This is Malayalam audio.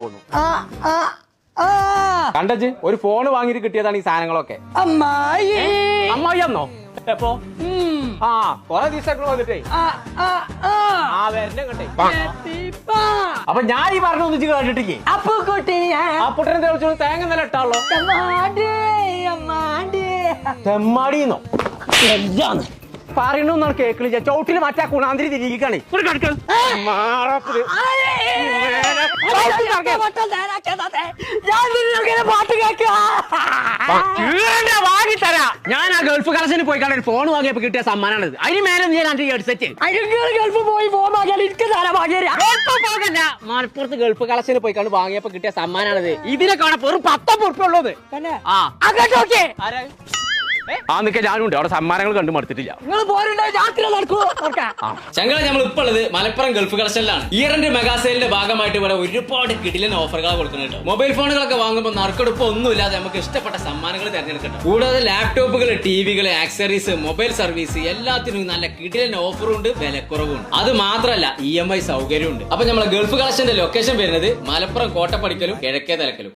പോന്നു. കണ്ടച്ച് ഒരു ഫോൺ വാങ്ങിട്ട് കിട്ടിയതാണ് ഈ സാധനങ്ങളൊക്കെ. അമ്മായി എന്നോ എപ്പോ? കൊറേ ദിവസങ്ങൾ വന്നിട്ടേ വരണേ. അപ്പൊ ഞാൻ ഈ പറഞ്ഞു ഒന്നിച്ച് കേട്ടിട്ടേ അപ്പുട്ടനെ തെളിച്ചോ തേങ്ങ നില ഇട്ടാളോ തെമ്മാടിന്നോ എല്ലാന്ന് പറയണോന്നാണ് കേക്കിളിച്ച ചോട്ടില് മറ്റേ കുണാന്തിരി തിരികെയാണ്. വാങ്ങിത്തരാ. ഞാൻ ആ ഗൾഫ് കളക്ഷന് പോയി കാണാൻ ഫോൺ വാങ്ങിയപ്പോ കിട്ടിയ സമ്മാനാണിത്. അതിന് മേലെ ഞാൻ അന്റെ ഹെഡ്സെറ്റ് ഗൾഫ് പോയി ഫോൺ മലപ്പുറത്ത് ഗൾഫ് കളക്ഷന് പോയി കണ്ട് വാങ്ങിയപ്പോ കിട്ടിയ സമ്മാനാണിത്. ഇതിനെ കാണാൻ വെറും 10 ഉറുപ്പിക ഉള്ളത്. നിൽക്കാൻ ഞാനുണ്ട് അവിടെ സമ്മാനങ്ങൾ കണ്ടു മടുത്തിട്ടില്ല. ചങ്കള നമ്മൾ ഇപ്പോൾ ഉള്ളത് മലപ്പുറം ഗൾഫ് കളക്ഷനിലാണ്. ഇയറിന്റെ മെഗാസെയിലിന്റെ ഭാഗമായിട്ട് ഇവിടെ ഒരുപാട് കിടിലൻ ഓഫറുകൾ കൊടുക്കുന്നുണ്ട്. മൊബൈൽ ഫോണുകളൊക്കെ വാങ്ങുമ്പോൾ നറുക്കെടുപ്പ് ഒന്നുമില്ലാതെ നമുക്ക് ഇഷ്ടപ്പെട്ട സമ്മാനങ്ങൾ തിരഞ്ഞെടുക്കട്ടെ. കൂടാതെ ലാപ്ടോപ്പുകൾ, ടിവികൾ, ആക്സറീസ്, മൊബൈൽ സർവീസ് എല്ലാത്തിനും നല്ല കിടിലൻ ഓഫറുണ്ട്, വിലക്കുറവുണ്ട്. അത് മാത്രമല്ല EMI സൗകര്യമുണ്ട്. അപ്പൊ നമ്മളെ ഗൾഫ് കളക്ഷന്റെ ലൊക്കേഷൻ വരുന്നത് മലപ്പുറം കോട്ടപ്പടിക്കലും കിഴക്കേ തലക്കലും.